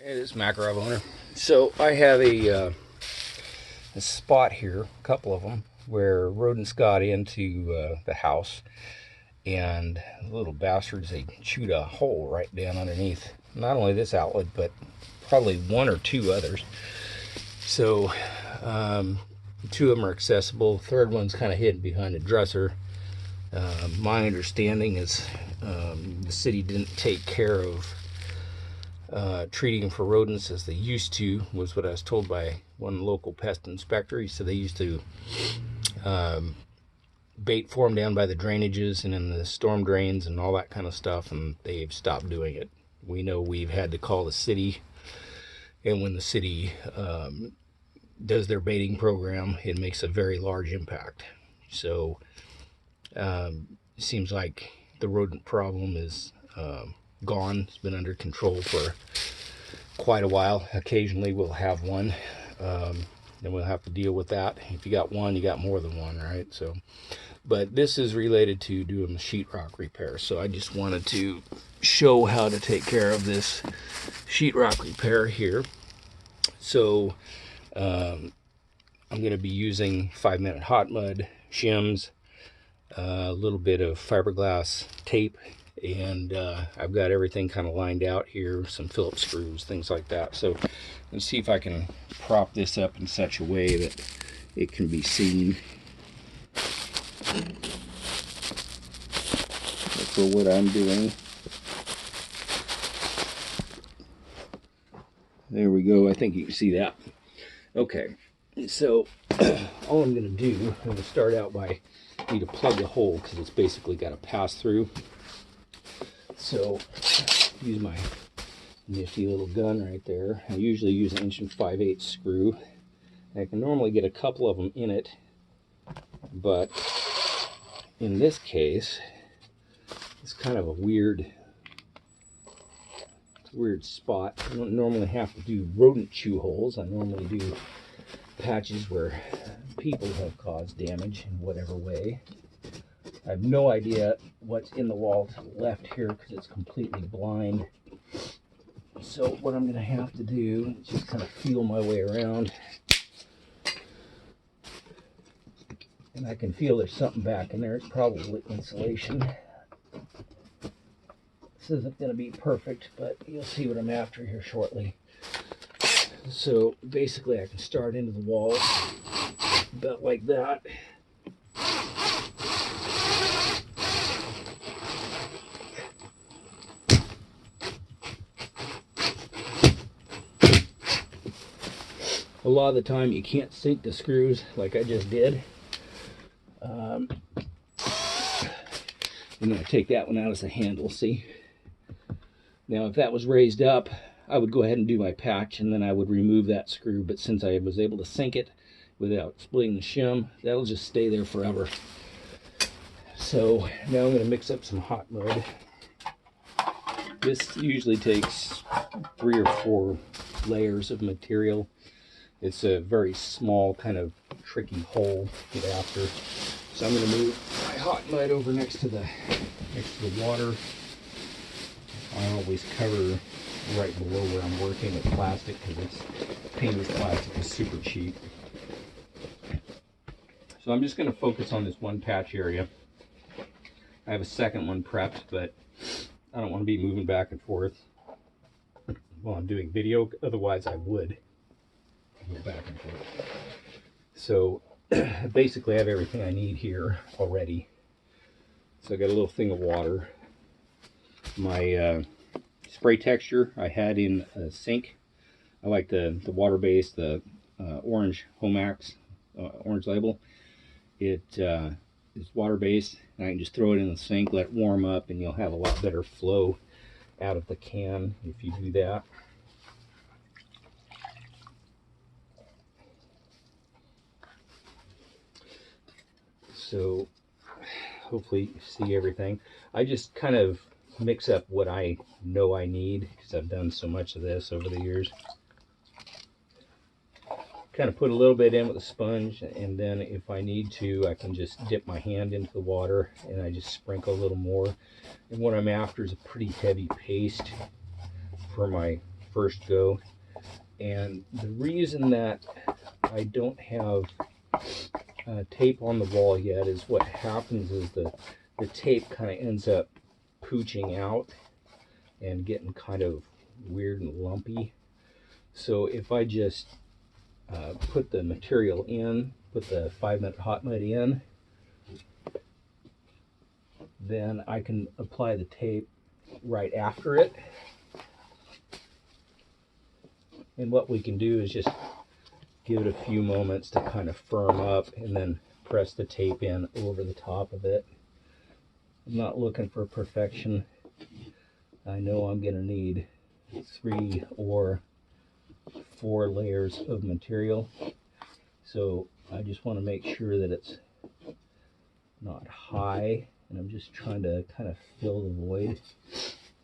Hey, this is Makarov owner. So I have a spot here, a couple of them, where rodents got into the house, and the little bastards, they chewed a hole right down underneath not only this outlet, but probably one or two others. So two of them are accessible. The third one's kind of hidden behind a dresser. My understanding is the city didn't take care of treating for rodents as they used to, was what I was told by one local pest inspector. He said they used to bait for them down by the drainages and in the storm drains and all that kind of stuff, and they've stopped doing it. We know we've had to call the city, and when the city does their baiting program, it makes a very large impact. So it seems like the rodent problem is gone. It's been under control for quite a while. Occasionally we'll have one, then we'll have to deal with that. If you got one, you got more than one, right? So, but this is related to doing the sheetrock repair. So I just wanted to show how to take care of this sheetrock repair here. So I'm going to be using 5-minute hot mud, shims, a little bit of fiberglass tape, and I've got everything kind of lined out here, some Phillips screws, things like that. So let's see if I can prop this up in such a way that it can be seen for what I'm doing. There we go. I think you can see that. Okay, so all I'm going to do, I'm going to start out by need to plug the hole because it's basically got a pass through. So use my nifty little gun right there. I usually use an 1 5/8 screw. I can normally get a couple of them in it, but in this case, it's kind of a weird spot. I don't normally have to do rodent chew holes. I normally do patches where people have caused damage in whatever way. I have no idea what's in the wall to the left here because it's completely blind. So what I'm going to have to do is just kind of feel my way around. And I can feel there's something back in there. It's probably insulation. This isn't going to be perfect, but you'll see what I'm after here shortly. So basically I can start into the wall about like that. A lot of the time you can't sink the screws like I just did. I'm going to take that one out as a handle, see? Now if that was raised up, I would go ahead and do my patch and then I would remove that screw, but since I was able to sink it without splitting the shim, that'll just stay there forever. So now I'm going to mix up some hot mud. This usually takes 3 or 4 layers of material. It's a very small, kind of tricky hole to get after. So I'm going to move my hot mud over next to the water. I always cover right below where I'm working with plastic because it's painted plastic is super cheap. So I'm just going to focus on this one patch area. I have a second one prepped, but I don't want to be moving back and forth while I'm doing video. Otherwise, I would go back and forth. So basically, I have everything I need here already. So I got a little thing of water. My spray texture I had in a sink. I like the water base, the orange Homax orange label. It is water based, and I can just throw it in the sink, let it warm up, and you'll have a lot better flow out of the can if you do that. So hopefully you see everything. I just kind of mix up what I know I need because I've done so much of this over the years. Kind of put a little bit in with a sponge, and then if I need to, I can just dip my hand into the water and I just sprinkle a little more. And what I'm after is a pretty heavy paste for my first go. And the reason that I don't have tape on the wall yet is what happens is the tape kind of ends up pooching out and getting kind of weird and lumpy. So if I just put the material in, put the 5-minute hot mud in, then I can apply the tape right after it. And what we can do is just give it a few moments to kind of firm up and then press the tape in over the top of it. I'm not looking for perfection. I know I'm going to need 3 or 4 layers of material. So I just want to make sure that it's not high, and I'm just trying to kind of fill the void.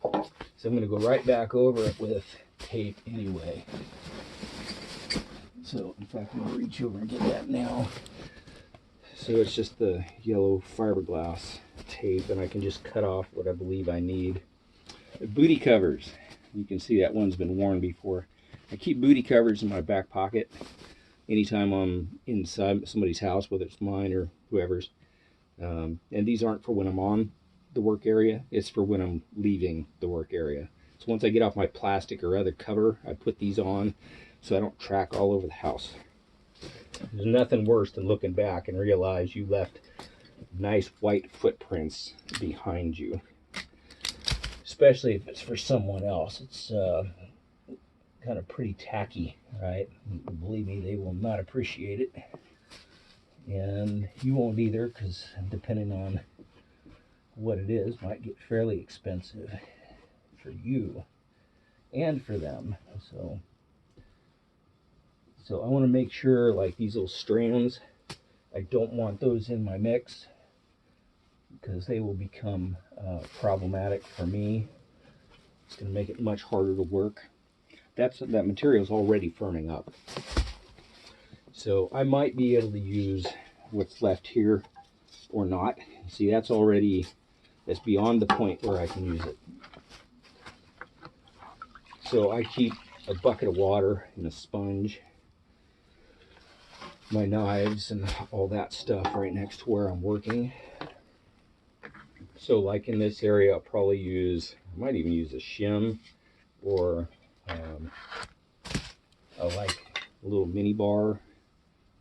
So I'm going to go right back over it with tape anyway. So in fact, I'm going to reach over and get that now. So it's just the yellow fiberglass tape, and I can just cut off what I believe I need. The booty covers, you can see that one's been worn before. I keep booty covers in my back pocket anytime I'm inside somebody's house, whether it's mine or whoever's. And these aren't for when I'm on the work area, it's for when I'm leaving the work area. So once I get off my plastic or other cover, I put these on so I don't track all over the house. There's nothing worse than looking back and realize you left nice white footprints behind you. Especially if it's for someone else. It's kind of pretty tacky, right? Believe me, they will not appreciate it. And you won't either, because depending on what it is, might get fairly expensive for you and for them. So I want to make sure, like these little strands, I don't want those in my mix because they will become problematic for me. It's going to make it much harder to work. That material is already firming up. So I might be able to use what's left here or not. See, that's beyond the point where I can use it. So I keep a bucket of water and a sponge, my knives and all that stuff right next to where I'm working. So like in this area, I'll probably use, I might even use a shim, or I like a little mini bar.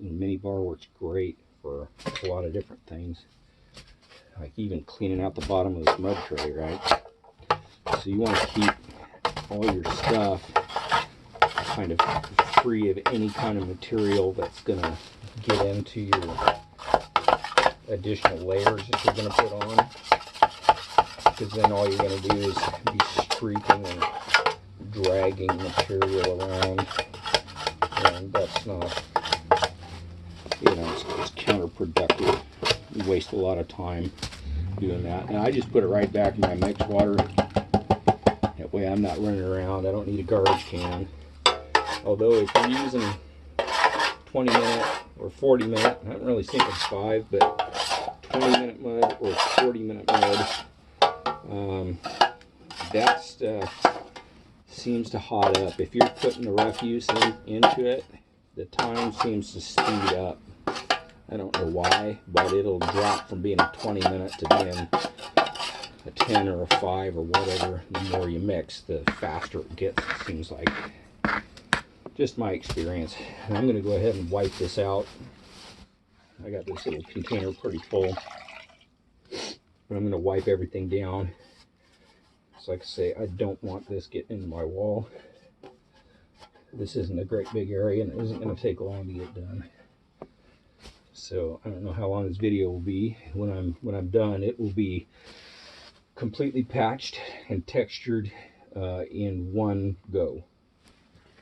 The mini bar works great for a lot of different things, like even cleaning out the bottom of this mud tray, right? So you want to keep all your stuff kind of free of any kind of material that's going to get into your additional layers that you're going to put on, because then all you're going to do is be streaking and dragging material around, and that's not, you know, it's counterproductive. You waste a lot of time doing that. And I just put it right back in my mixed water. That way I'm not running around. I don't need a garbage can. Although if you're using 20-minute or 40-minute, I haven't really seen it 5, but 20-minute mud or 40-minute mud, that stuff seems to hot up. If you're putting the refuse into it, the time seems to speed up. I don't know why, but it'll drop from being a 20-minute to being a 10 or a 5 or whatever. The more you mix, the faster it gets, it seems like. Just my experience. And I'm going to go ahead and wipe this out. I got this little container pretty full, but I'm going to wipe everything down. So like I say, I don't want this getting into my wall. This isn't a great big area, and it isn't going to take long to get done. So I don't know how long this video will be. When I'm done, it will be completely patched and textured in one go.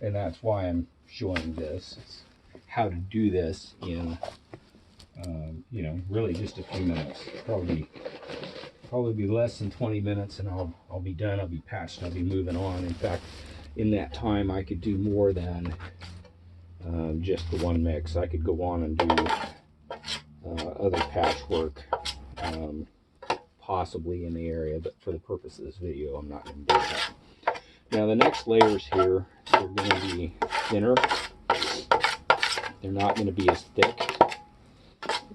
And that's why I'm showing this. It's how to do this in you know, really just a few minutes. Probably be less than 20 minutes, and I'll be done. I'll be patched. I'll be moving on. In fact, in that time, I could do more than just the one mix. I could go on and do other patchwork, possibly in the area, but for the purpose of this video, I'm not going to do that. Now the next layers here are going to be thinner. They're not going to be as thick.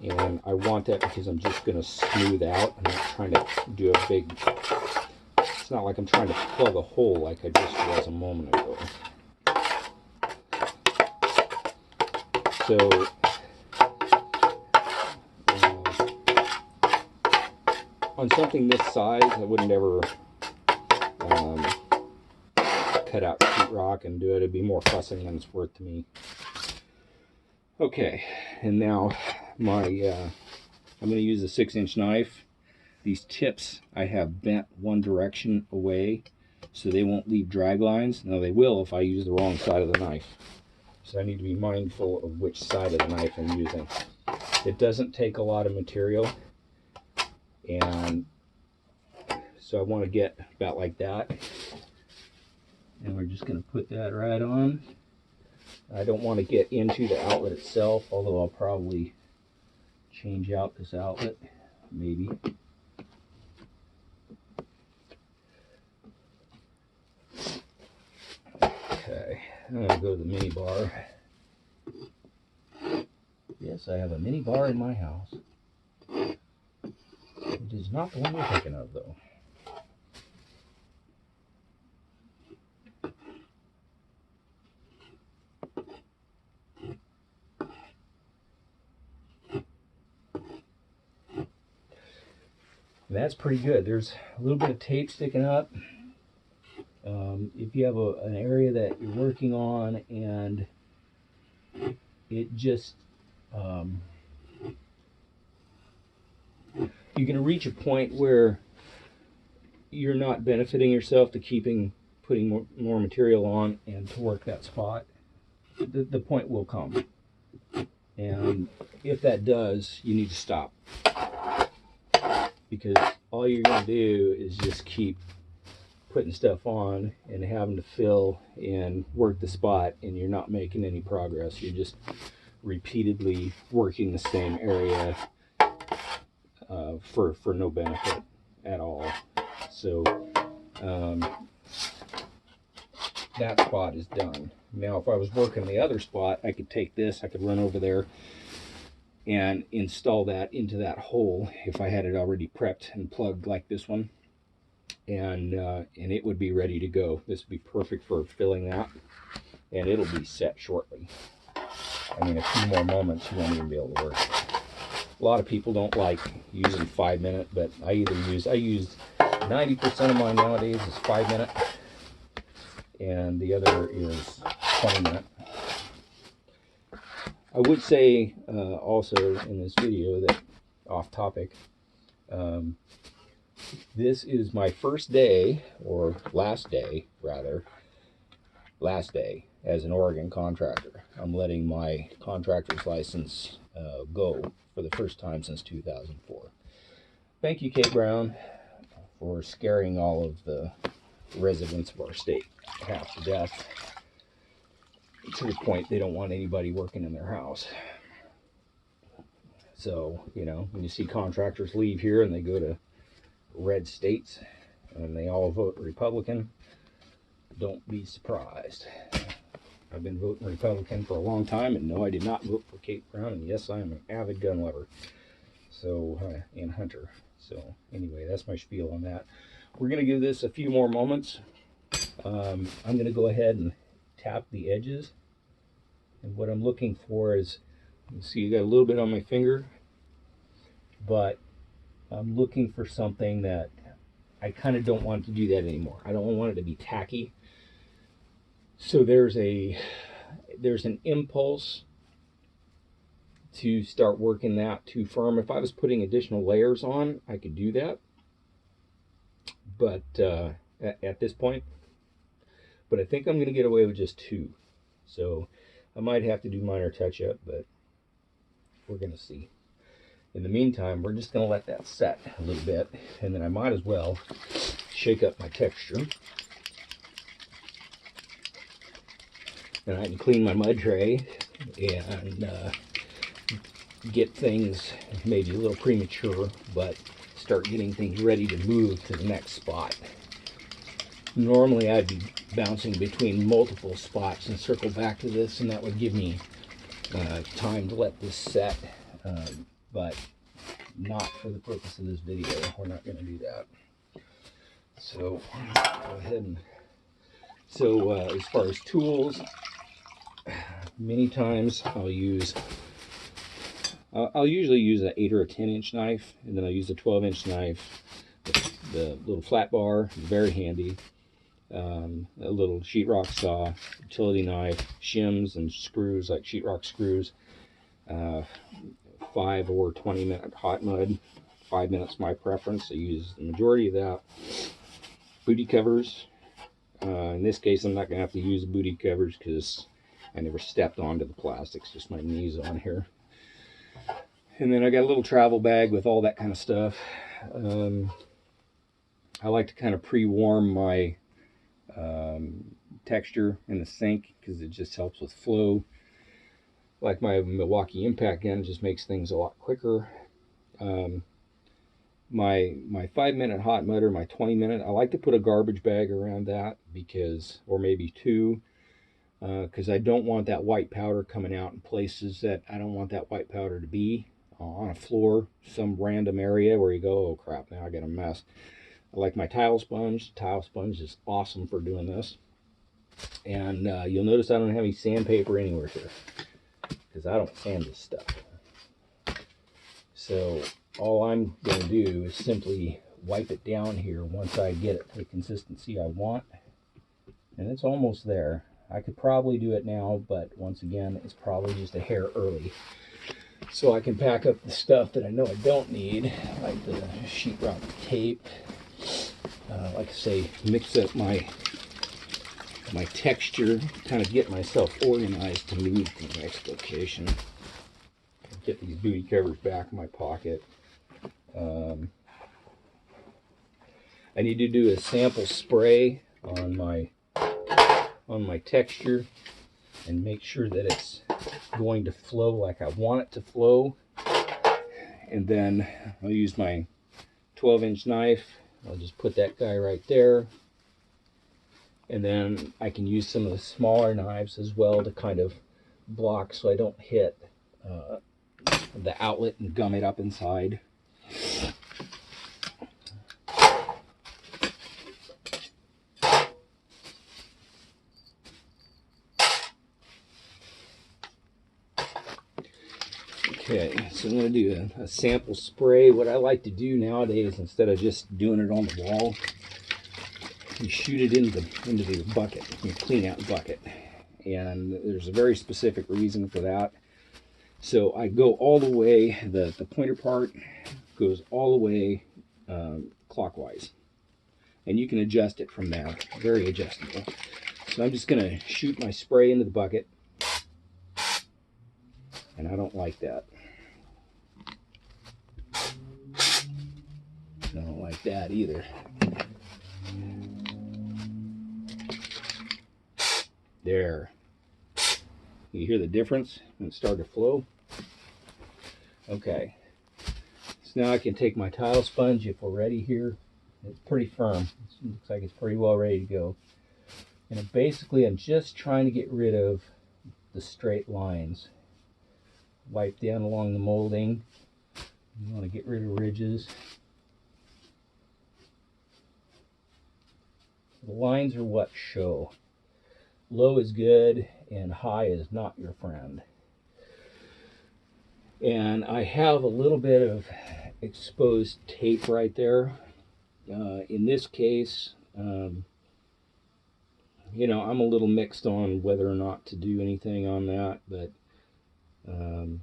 And I want that because I'm just going to smooth out. I'm not trying to do a big, it's not like I'm trying to plug a hole like I just was a moment ago. So, on something this size, I wouldn't ever cut out sheetrock and do it. It'd be more fussing than it's worth to me. Okay, and now my I'm going to use a 6-inch knife. These tips I have bent one direction away so they won't leave drag lines. Now they will if I use the wrong side of the knife. So I need to be mindful of which side of the knife I'm using. It doesn't take a lot of material, and so I want to get about like that. And we're just going to put that right on. I don't want to get into the outlet itself, although I'll probably change out this outlet, maybe. Okay, I'm going to go to the mini bar. Yes, I have a mini bar in my house. It is not the one you're thinking of, though. That's pretty good. There's a little bit of tape sticking up. If you have an area that you're working on and it just you're going to reach a point where you're not benefiting yourself to putting more material on and to work that spot, the point will come. And if that does, you need to stop, because all you're going to do is just keep putting stuff on and having to fill and work the spot, and you're not making any progress. You're just repeatedly working the same area for no benefit at all. So that spot is done. Now if I was working the other spot, I could take this, I could run over there and install that into that hole if I had it already prepped and plugged like this one, and it would be ready to go. This would be perfect for filling that, and it'll be set shortly. I mean, a few more moments, you won't even be able to work it. A lot of people don't like using 5 minute, but I use 90% of mine nowadays is 5 minute, and the other is 20 minute. I would say also in this video that, off topic, this is my first day, or last day rather, as an Oregon contractor. I'm letting my contractor's license go for the first time since 2004. Thank you, Kate Brown, for scaring all of the residents of our state half to death, to the point they don't want anybody working in their house. So, you know, when you see contractors leave here and they go to red states and they all vote Republican, don't be surprised. I've been voting Republican for a long time, and no, I did not vote for Kate Brown, and yes, I am an avid gun lover, so and hunter. So anyway, that's my spiel on that. We're going to give this a few more moments. I'm going to go ahead and tap the edges, and what I'm looking for is, you see, you got a little bit on my finger, but I'm looking for something that I kind of don't want to do that anymore. I don't want it to be tacky. So there's an impulse to start working that too firm. If I was putting additional layers on, I could do that, but at this point, but I think I'm going to get away with just 2. So I might have to do minor touch-up, but we're going to see. In the meantime, we're just going to let that set a little bit, and then I might as well shake up my texture. And I can clean my mud tray and get things maybe a little premature, but start getting things ready to move to the next spot. Normally I'd be bouncing between multiple spots and circle back to this, and that would give me time to let this set, but not for the purpose of this video. We're not going to do that. So go ahead and as far as tools, many times I'll usually use an 8 or a 10-inch knife, and then I'll use a 12-inch knife. The little flat bar is very handy. A little sheetrock saw, utility knife, shims and screws like sheetrock screws. 5 or 20-minute hot mud. 5 minutes my preference. I use the majority of that. Booty covers. In this case, I'm not going to have to use booty covers because I never stepped onto the plastics, just my knees on here. And then I got a little travel bag with all that kind of stuff. I like to kind of pre-warm my texture in the sink because it just helps with flow. Like my Milwaukee impact gun, just makes things a lot quicker. My 5-minute hot mud or my 20-minute, I like to put a garbage bag around that because, or maybe 2, because I don't want that white powder coming out in places that I don't want that white powder to be, on a floor, some random area where you go, oh crap, now I got a mess. I like my tile sponge. Tile sponge is awesome for doing this. And you'll notice I don't have any sandpaper anywhere here because I don't sand this stuff. So all I'm going to do is simply wipe it down here once I get it to the consistency I want. And it's almost there. I could probably do it now, but once again, it's probably just a hair early. So I can pack up the stuff that I know I don't need, like the sheetrock tape. Like I say, mix up my texture, kind of get myself organized to move to the next location. Get these booty covers back in my pocket. I need to do a sample spray on my texture and make sure that it's going to flow like I want it to flow. And then I'll use my 12-inch knife. I'll just put that guy right there. And then I can use some of the smaller knives as well to kind of block so I don't hit the outlet and gum it up inside. Okay, so I'm going to do a sample spray. What I like to do nowadays, instead of just doing it on the wall, you shoot it into the bucket, your clean out bucket. And there's a very specific reason for that. So I go all the way, the pointer part goes all the way clockwise. And you can adjust it from there, very adjustable. So I'm just going to shoot my spray into the bucket. And I don't like that. I don't like that either. There. You hear the difference when it started to flow? Okay. So now I can take my tile sponge if we're ready here. It's pretty firm. It looks like it's pretty well ready to go. And basically I'm just trying to get rid of the straight lines. Wipe down along the molding. You want to get rid of ridges. The lines are what show. Low is good and high is not your friend. And I have a little bit of exposed tape right there. In this case, you know, I'm a little mixed on whether or not to do anything on that, but it's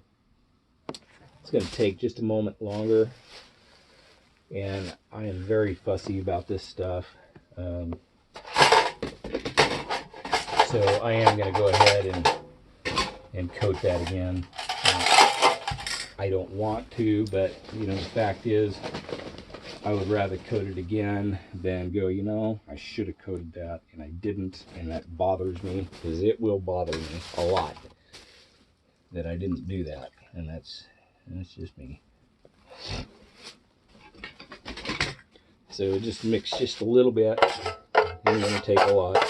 going to take just a moment longer. And I am very fussy about this stuff. So I am going to go ahead and coat that again. I don't want to, but you know, the fact is I would rather coat it again than go, you know, I should have coated that and I didn't, and that bothers me because it will bother me a lot that I didn't do that, and that's just me. So just mix just a little bit. isn't going to take a lot.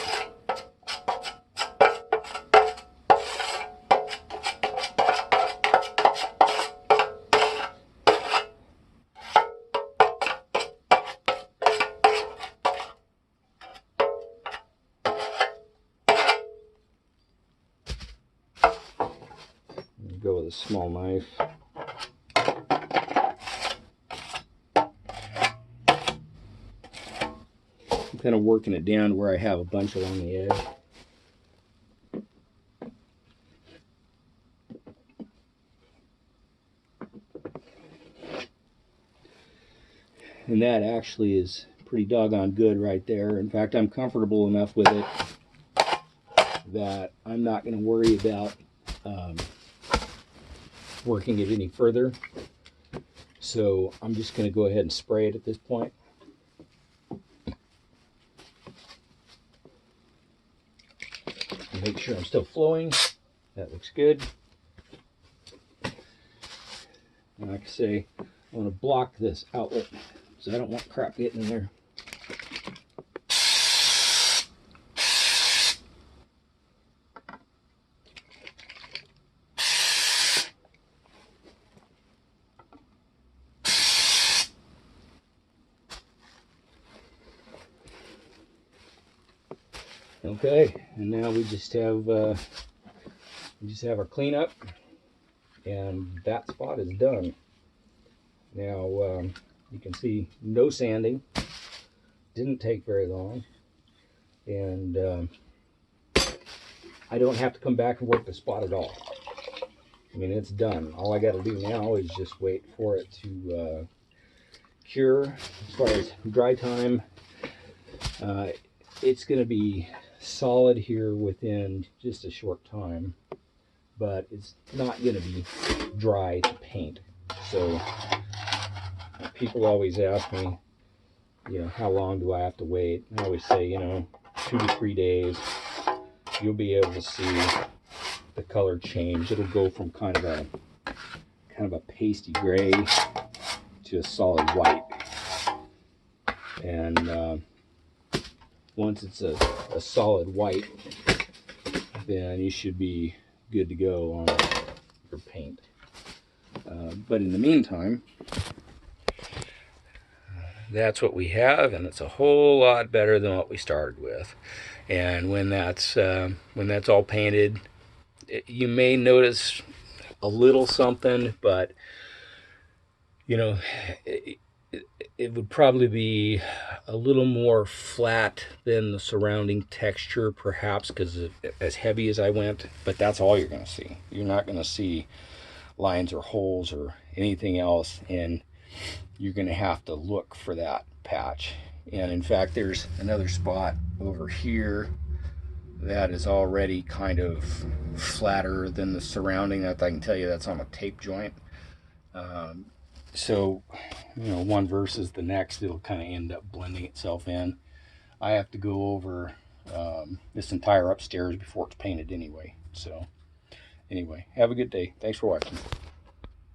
Go with a small knife. I'm kind of working it down to where I have a bunch along the edge. And that actually is pretty doggone good right there. In fact, I'm comfortable enough with it that I'm not going to worry about working it any further. So I'm just going to go ahead and spray it at this point. And make sure I'm still flowing. That looks good. And like I say, I want to block this outlet so I don't want crap getting in there. Okay, and now we just have our cleanup, and that spot is done. Now you can see no sanding, didn't take very long, and I don't have to come back and work the spot at all. I mean, it's done. All I got to do now is just wait for it to cure. As far as dry time, it's going to be solid here within just a short time, but it's not going to be dry to paint. So people always ask me, you know, how long do I have to wait? I always say, you know, 2 to 3 days. You'll be able to see the color change. It'll go from kind of a pasty gray to a solid white, and once it's a solid white, then you should be good to go on your paint. But in the meantime, that's what we have, and it's a whole lot better than what we started with. And when that's all painted, you may notice a little something, but you know, it would probably be a little more flat than the surrounding texture, perhaps because as heavy as I went, but that's all you're going to see. You're not going to see lines or holes or anything else, and you're going to have to look for that patch. And in fact, there's another spot over here that is already kind of flatter than the surrounding. That I can tell you that's on a tape joint. So, you know, one versus the next, it'll kind of end up blending itself in. I have to go over this entire upstairs before it's painted anyway. So, anyway, have a good day. Thanks for watching.